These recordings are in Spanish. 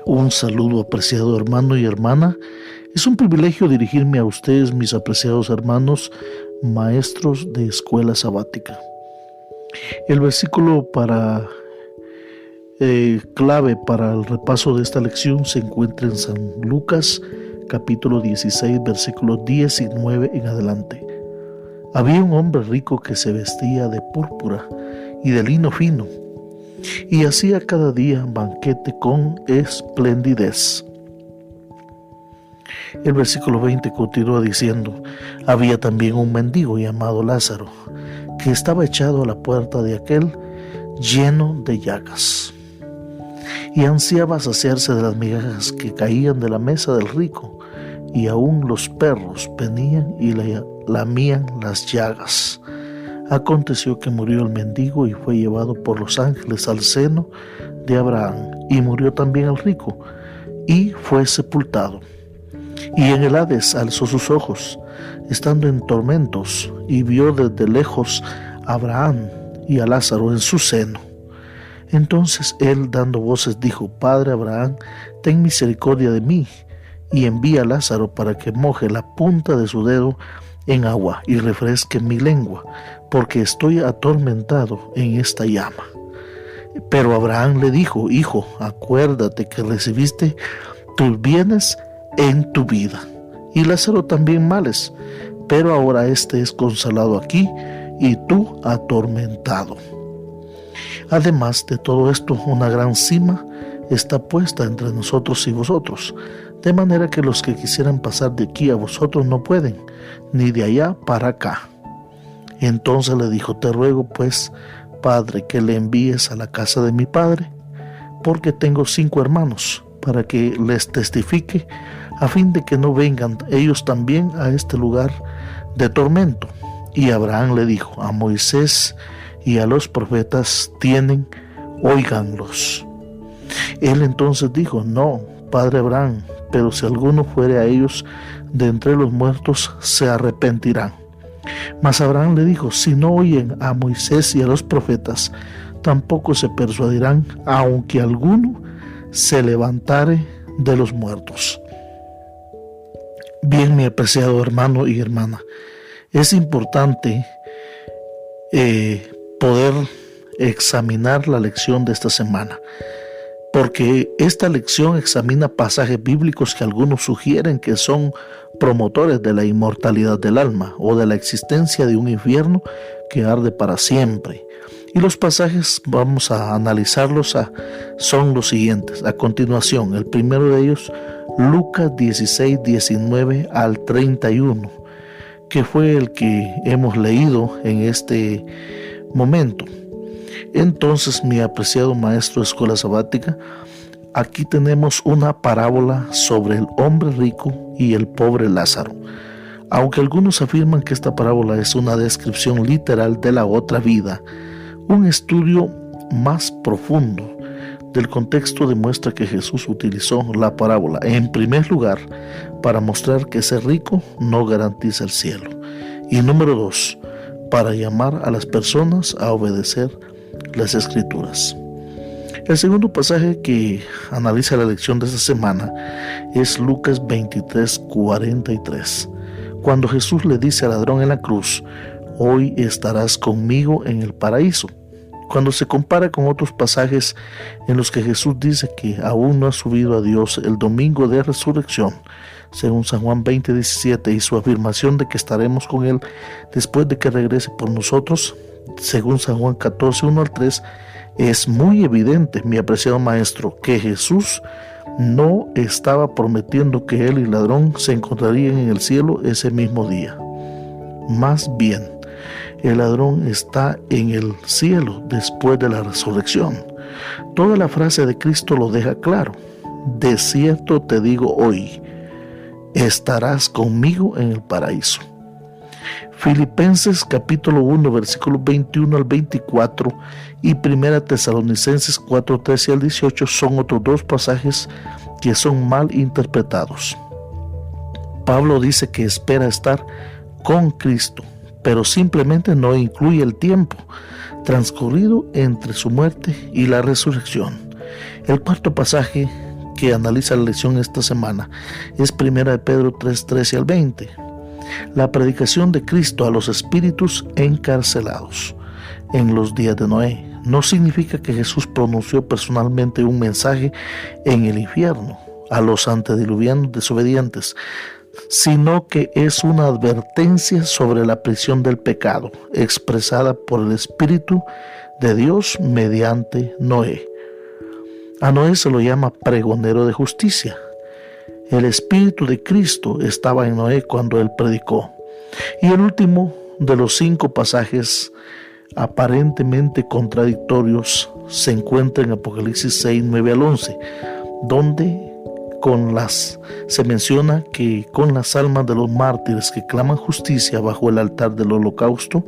Un saludo, apreciado hermano y hermana. Es un privilegio dirigirme a ustedes, mis apreciados hermanos, maestros de escuela sabática. El versículo clave para el repaso de esta lección se encuentra en San Lucas, capítulo 16, versículos 19 en adelante. Había un hombre rico que se vestía de púrpura y de lino fino, y hacía cada día banquete con esplendidez. El versículo 20 continúa diciendo: había también un mendigo llamado Lázaro, que estaba echado a la puerta de aquel, lleno de llagas, y ansiaba saciarse de las migajas que caían de la mesa del rico, y aún los perros venían y le lamían las llagas. Aconteció que murió el mendigo y fue llevado por los ángeles al seno de Abraham, y murió también el rico, y fue sepultado. Y en el Hades alzó sus ojos, estando en tormentos, y vio desde lejos a Abraham y a Lázaro en su seno. Entonces él, dando voces, dijo: Padre Abraham, ten misericordia de mí, y envía a Lázaro para que moje la punta de su dedo en agua y refresque mi lengua, porque estoy atormentado en esta llama. Pero Abraham le dijo: Hijo, acuérdate que recibiste tus bienes en tu vida, y Lázaro también males, pero ahora este es consolado aquí, y tú atormentado. Además de todo esto, una gran sima está puesta entre nosotros y vosotros, de manera que los que quisieran pasar de aquí a vosotros no pueden, ni de allá para acá. Entonces le dijo: te ruego pues, Padre, que le envíes a la casa de mi padre, porque tengo 5 hermanos, para que les testifique, a fin de que no vengan ellos también a este lugar de tormento. Y Abraham le dijo: a Moisés y a los profetas tienen, óiganlos. Él entonces dijo: no, Padre Abraham, pero si alguno fuere a ellos de entre los muertos, se arrepentirán. Mas Abraham le dijo: si no oyen a Moisés y a los profetas, tampoco se persuadirán, aunque alguno se levantare de los muertos. Bien, mi apreciado hermano y hermana, es importante poder examinar la lección de esta semana, porque esta lección examina pasajes bíblicos que algunos sugieren que son promotores de la inmortalidad del alma o de la existencia de un infierno que arde para siempre. Y los pasajes, vamos a analizarlos, son los siguientes. A continuación, el primero de ellos, Lucas 16, 19 al 31, que fue el que hemos leído en este momento. Entonces, mi apreciado maestro de escuela sabática, aquí tenemos una parábola sobre el hombre rico y el pobre Lázaro. Aunque algunos afirman que esta parábola es una descripción literal de la otra vida, un estudio más profundo del contexto demuestra que Jesús utilizó la parábola, en primer lugar, para mostrar que ser rico no garantiza el cielo, y número 2, para llamar a las personas a obedecer las Escrituras. El segundo pasaje que analiza la lección de esta semana es Lucas 23, 43, cuando Jesús le dice al ladrón en la cruz: hoy estarás conmigo en el paraíso. Cuando se compara con otros pasajes en los que Jesús dice que aún no ha subido a Dios el domingo de resurrección, según San Juan 20:17, y su afirmación de que estaremos con Él después de que regrese por nosotros, según San Juan 14:1 al 3, es muy evidente, mi apreciado maestro, que Jesús no estaba prometiendo que él y el ladrón se encontrarían en el cielo ese mismo día. Más bien, el ladrón está en el cielo después de la resurrección. Toda la frase de Cristo lo deja claro: de cierto te digo hoy, estarás conmigo en el paraíso. Filipenses capítulo 1 versículos 21 al 24 y 1 Tesalonicenses 4, 13 al 18 son otros 2 pasajes que son mal interpretados. Pablo dice que espera estar con Cristo, pero simplemente no incluye el tiempo transcurrido entre su muerte y la resurrección. El cuarto pasaje que analiza la lección esta semana es 1 de Pedro 3:13 al 20. La predicación de Cristo a los espíritus encarcelados en los días de Noé no significa que Jesús pronunció personalmente un mensaje en el infierno a los antediluvianos desobedientes, sino que es una advertencia sobre la prisión del pecado expresada por el Espíritu de Dios mediante Noé. A Noé se lo llama pregonero de justicia. El Espíritu de Cristo estaba en Noé cuando él predicó. Y el último de los 5 pasajes aparentemente contradictorios se encuentra en Apocalipsis 6:9 al 11, donde se menciona que con las almas de los mártires que claman justicia bajo el altar del holocausto,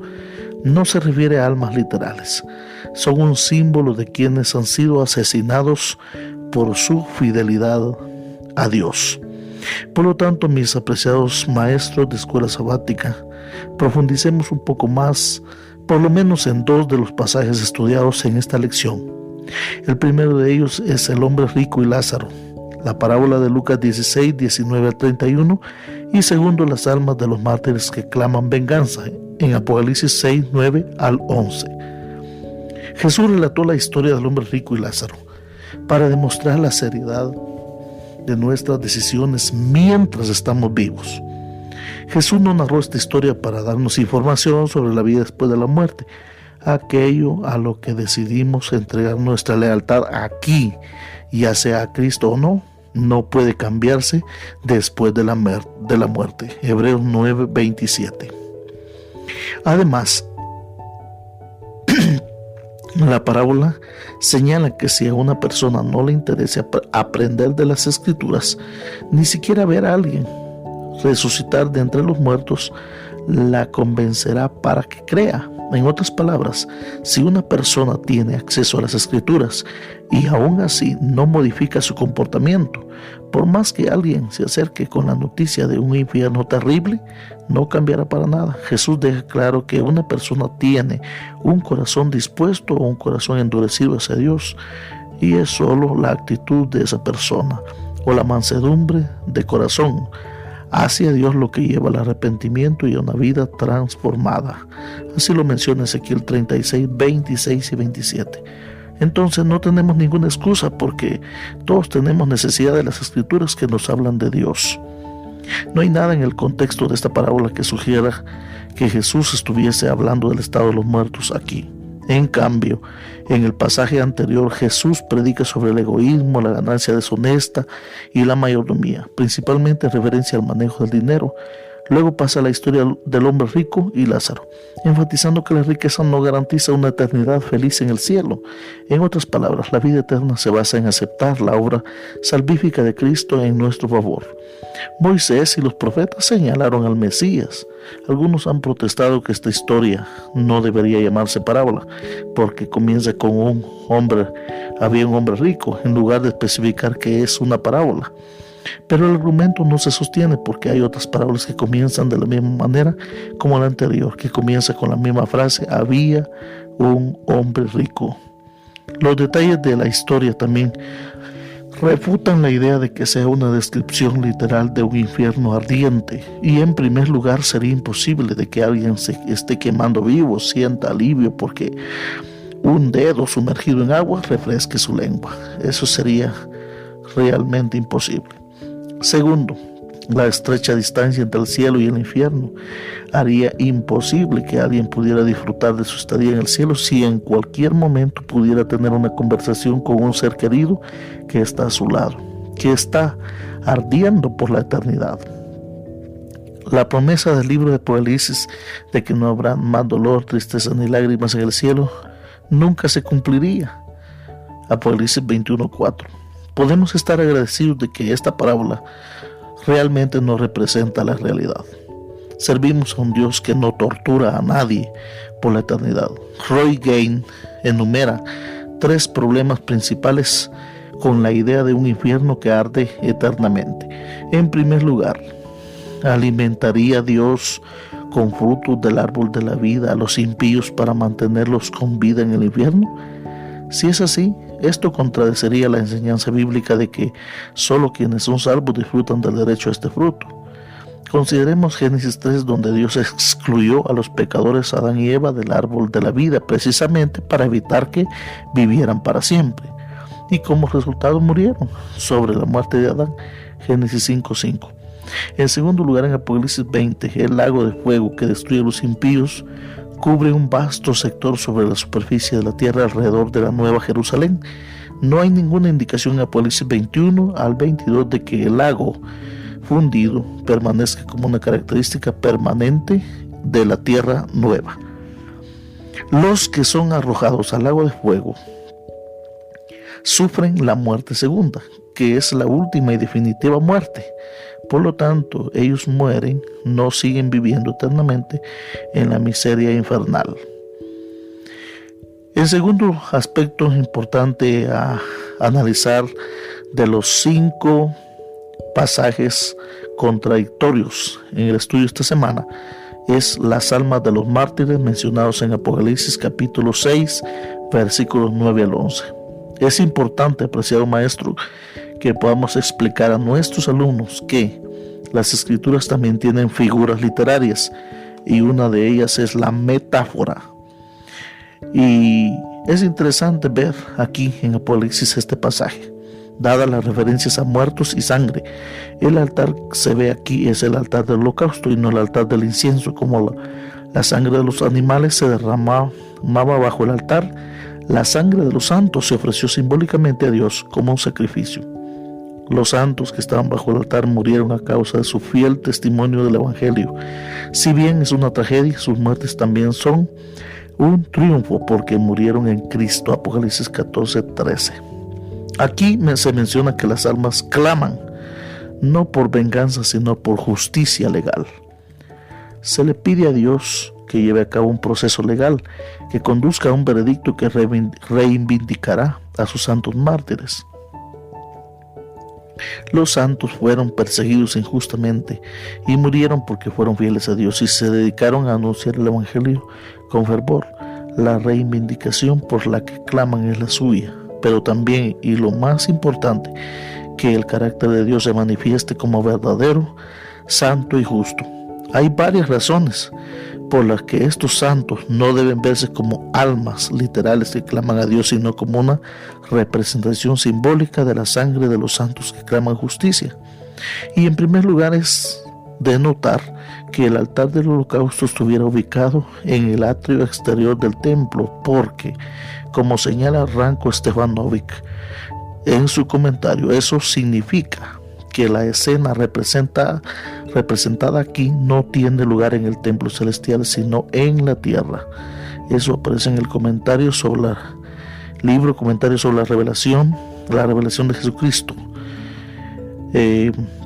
no se refiere a almas literales, son un símbolo de quienes han sido asesinados por su fidelidad a Dios. Por lo tanto, mis apreciados maestros de escuela sabática, profundicemos un poco más, por lo menos en 2 de los pasajes estudiados en esta lección. El primero de ellos es el hombre rico y Lázaro, la parábola de Lucas 16:19 al 31, y segundo, las almas de los mártires que claman venganza, en Apocalipsis 6:9 al 11. Jesús relató la historia del hombre rico y Lázaro para demostrar la seriedad de nuestras decisiones mientras estamos vivos. Jesús no narró esta historia para darnos información sobre la vida después de la muerte, aquello a lo que decidimos entregar nuestra lealtad aquí, ya sea a Cristo o no puede cambiarse después de la muerte. Hebreos 9:27. Además, la parábola señala que si a una persona no le interesa aprender de las Escrituras, ni siquiera ver a alguien resucitar de entre los muertos, la convencerá para que crea. En otras palabras, si una persona tiene acceso a las Escrituras y aún así no modifica su comportamiento, por más que alguien se acerque con la noticia de un infierno terrible, no cambiará para nada. Jesús deja claro que una persona tiene un corazón dispuesto o un corazón endurecido hacia Dios, y es solo la actitud de esa persona o la mansedumbre de corazón hacia Dios lo que lleva al arrepentimiento y a una vida transformada. Así lo menciona Ezequiel 36:26 y 27. Entonces no tenemos ninguna excusa, porque todos tenemos necesidad de las Escrituras que nos hablan de Dios. No hay nada en el contexto de esta parábola que sugiera que Jesús estuviese hablando del estado de los muertos aquí. En cambio, en el pasaje anterior, Jesús predica sobre el egoísmo, la ganancia deshonesta y la mayordomía, principalmente en referencia al manejo del dinero. Luego pasa la historia del hombre rico y Lázaro, enfatizando que la riqueza no garantiza una eternidad feliz en el cielo. En otras palabras, la vida eterna se basa en aceptar la obra salvífica de Cristo en nuestro favor. Moisés y los profetas señalaron al Mesías. Algunos han protestado que esta historia no debería llamarse parábola, porque comienza con había un hombre rico, en lugar de especificar que es una parábola. Pero el argumento no se sostiene, porque hay otras parábolas que comienzan de la misma manera como la anterior, que comienza con la misma frase: había un hombre rico. Los detalles de la historia también refutan la idea de que sea una descripción literal de un infierno ardiente, y en primer lugar sería imposible de que alguien se esté quemando vivo sienta alivio porque un dedo sumergido en agua refresque su lengua. Eso sería realmente imposible. Segundo, la estrecha distancia entre el cielo y el infierno haría imposible que alguien pudiera disfrutar de su estadía en el cielo si en cualquier momento pudiera tener una conversación con un ser querido que está a su lado, que está ardiendo por la eternidad. La promesa del libro de Apocalipsis de que no habrá más dolor, tristeza ni lágrimas en el cielo nunca se cumpliría. Apocalipsis 21:4. Podemos estar agradecidos de que esta parábola realmente no representa la realidad. Servimos a un Dios que no tortura a nadie por la eternidad. Roy Gain enumera 3 problemas principales con la idea de un infierno que arde eternamente. En primer lugar, ¿alimentaría Dios con frutos del árbol de la vida a los impíos para mantenerlos con vida en el infierno? Si es así, Esto contradeciría la enseñanza bíblica de que solo quienes son salvos disfrutan del derecho a este fruto. Consideremos Génesis 3, donde Dios excluyó a los pecadores Adán y Eva del árbol de la vida, precisamente para evitar que vivieran para siempre. Y como resultado murieron sobre la muerte de Adán, Génesis 5:5. En segundo lugar, en Apocalipsis 20, el lago de fuego que destruye a los impíos cubre un vasto sector sobre la superficie de la tierra alrededor de la Nueva Jerusalén. No hay ninguna indicación en Apocalipsis 21 al 22 de que el lago fundido permanezca como una característica permanente de la tierra nueva. Los que son arrojados al lago de fuego sufren la muerte segunda, que es la última y definitiva muerte. Por lo tanto, ellos mueren, no siguen viviendo eternamente en la miseria infernal. El segundo aspecto importante a analizar de los 5 pasajes contradictorios en el estudio esta semana es las almas de los mártires mencionados en Apocalipsis capítulo 6, versículos 9 al 11. Es importante, apreciado maestro, que podamos explicar a nuestros alumnos que las escrituras también tienen figuras literarias y una de ellas es la metáfora. Y es interesante ver aquí en Apocalipsis este pasaje, dadas las referencias a muertos y sangre. El altar que se ve aquí es el altar del holocausto y no el altar del incienso, como la sangre de los animales se derramaba bajo el altar. La sangre de los santos se ofreció simbólicamente a Dios como un sacrificio. Los santos que estaban bajo el altar murieron a causa de su fiel testimonio del Evangelio. Si bien es una tragedia, sus muertes también son un triunfo porque murieron en Cristo. Apocalipsis 14:13. Aquí se menciona que las almas claman, no por venganza, sino por justicia legal. Se le pide a Dios que lleve a cabo un proceso legal que conduzca a un veredicto que reivindicará a sus santos mártires. Los santos fueron perseguidos injustamente y murieron porque fueron fieles a Dios y se dedicaron a anunciar el Evangelio con fervor. La reivindicación por la que claman es la suya, pero también, y lo más importante, que el carácter de Dios se manifieste como verdadero, santo y justo. Hay varias razones por las que estos santos no deben verse como almas literales que claman a Dios, sino como una representación simbólica de la sangre de los santos que claman justicia. Y en primer lugar es de notar que el altar del holocausto estuviera ubicado en el atrio exterior del templo, porque, como señala Ranko Stefanovic en su comentario, eso significa que la escena representada aquí no tiene lugar en el templo celestial, sino en la tierra. Eso aparece en el comentario sobre comentario sobre la revelación de Jesucristo,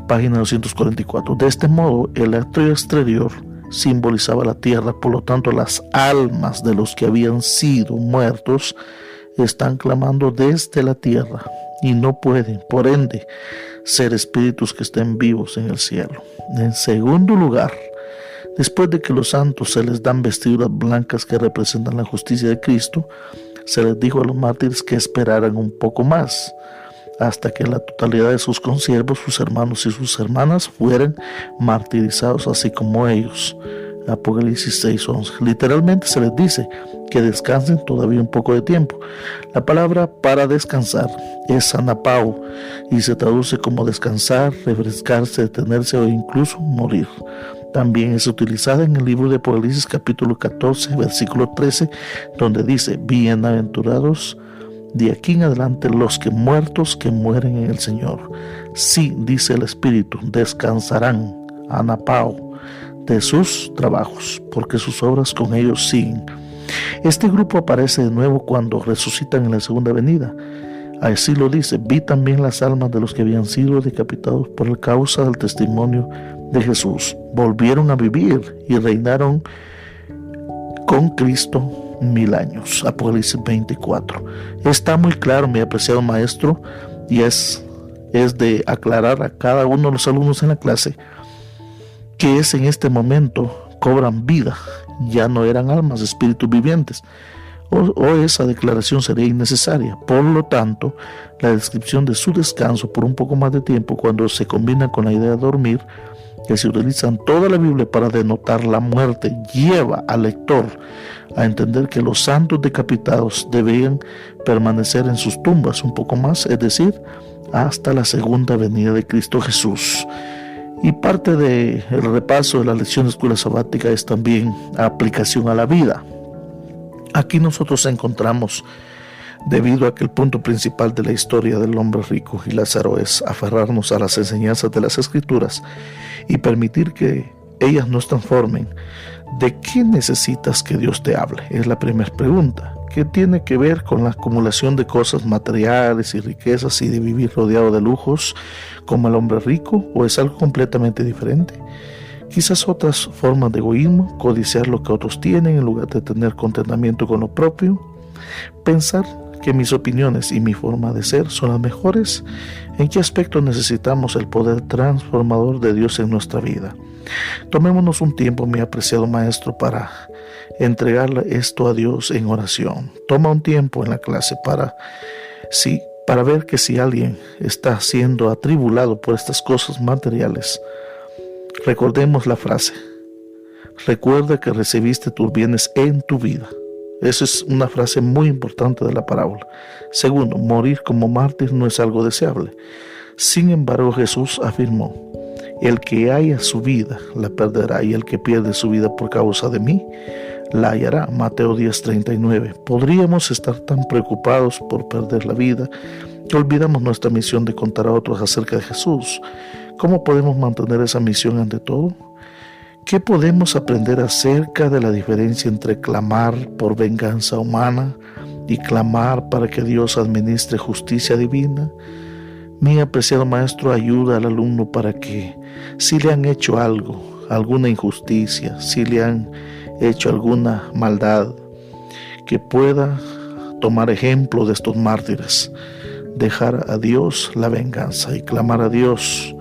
página 244. De este modo, el atrio exterior simbolizaba la tierra, por lo tanto las almas de los que habían sido muertos están clamando desde la tierra y no pueden, por ende, ser espíritus que estén vivos en el cielo. En segundo lugar, después de que los santos se les dan vestiduras blancas que representan la justicia de Cristo, se les dijo a los mártires que esperaran un poco más, hasta que la totalidad de sus consiervos, sus hermanos y sus hermanas, fueran martirizados así como ellos. Apocalipsis 6:11. Literalmente se les dice que descansen todavía un poco de tiempo. La palabra para descansar es anapao y se traduce como descansar, refrescarse, detenerse o incluso morir. También es utilizada en el libro de Apocalipsis capítulo 14, versículo 13, donde dice: bienaventurados de aquí en adelante los que muertos que mueren en el Señor. Sí, dice el Espíritu, descansarán, anapao, de sus trabajos, porque sus obras con ellos siguen. Este grupo aparece de nuevo cuando resucitan en la segunda venida. Así lo dice: vi también las almas de los que habían sido decapitados por causa del testimonio de Jesús. Volvieron a vivir y reinaron con Cristo 1000 años. Apocalipsis 24. Está muy claro, mi apreciado maestro, y es de aclarar a cada uno de los alumnos en la clase que en este momento cobran vida, ya no eran almas, espíritus vivientes. o esa declaración sería innecesaria. Por lo tanto, la descripción de su descanso por un poco más de tiempo, cuando se combina con la idea de dormir, que se utiliza en toda la Biblia para denotar la muerte, lleva al lector a entender que los santos decapitados debían permanecer en sus tumbas un poco más, es decir, hasta la segunda venida de Cristo Jesús. Y parte del repaso de la lección de escuela sabática es también aplicación a la vida. Aquí nosotros encontramos, debido a que el punto principal de la historia del hombre rico y Lázaro es aferrarnos a las enseñanzas de las Escrituras y permitir que ellas nos transformen. ¿De qué necesitas que Dios te hable? Es la primera pregunta. ¿Qué tiene que ver con la acumulación de cosas materiales y riquezas y de vivir rodeado de lujos como el hombre rico? ¿O es algo completamente diferente? Quizás otras formas de egoísmo, codiciar lo que otros tienen en lugar de tener contentamiento con lo propio, pensar que mis opiniones y mi forma de ser son las mejores. ¿En qué aspecto necesitamos el poder transformador de Dios en nuestra vida? Tomémonos un tiempo, mi apreciado maestro, para entregarle esto a Dios en oración. Toma un tiempo en la clase para ver que si alguien está siendo atribulado por estas cosas materiales, recordemos la frase: recuerda que recibiste tus bienes en tu vida. Esa es una frase muy importante de la parábola. Segundo, morir como mártir no es algo deseable. Sin embargo, Jesús afirmó: el que haya su vida la perderá, y el que pierde su vida por causa de mí la hallará. Mateo 10:39. Podríamos estar tan preocupados por perder la vida que olvidamos nuestra misión de contar a otros acerca de Jesús. ¿Cómo podemos mantener esa misión ante todo? ¿Qué podemos aprender acerca de la diferencia entre clamar por venganza humana y clamar para que Dios administre justicia divina? Mi apreciado maestro, ayuda al alumno para que, si le han hecho algo, alguna injusticia, si le han hecho alguna maldad, que pueda tomar ejemplo de estos mártires, dejar a Dios la venganza y clamar a Dios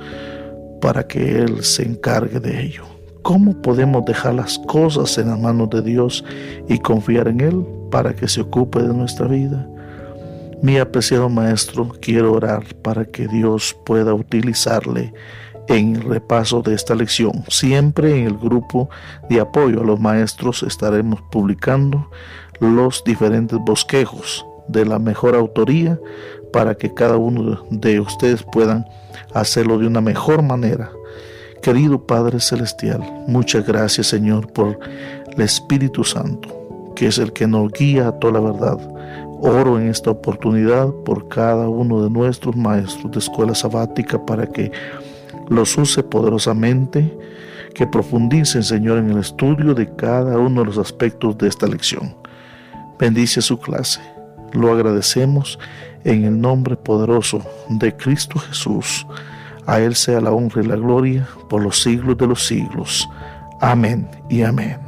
para que Él se encargue de ello. ¿Cómo podemos dejar las cosas en las manos de Dios y confiar en Él para que se ocupe de nuestra vida? Mi apreciado maestro, quiero orar para que Dios pueda utilizarle en el repaso de esta lección. Siempre en el grupo de apoyo a los maestros estaremos publicando los diferentes bosquejos de la mejor autoría para que cada uno de ustedes puedan hacerlo de una mejor manera. Querido Padre Celestial, muchas gracias, Señor, por el Espíritu Santo, que es el que nos guía a toda la verdad. Oro en esta oportunidad por cada uno de nuestros maestros de escuela sabática para que los use poderosamente, que profundicen, Señor, en el estudio de cada uno de los aspectos de esta lección. Bendice su clase. Lo agradecemos en el nombre poderoso de Cristo Jesús. A Él sea la honra y la gloria por los siglos de los siglos. Amén y amén.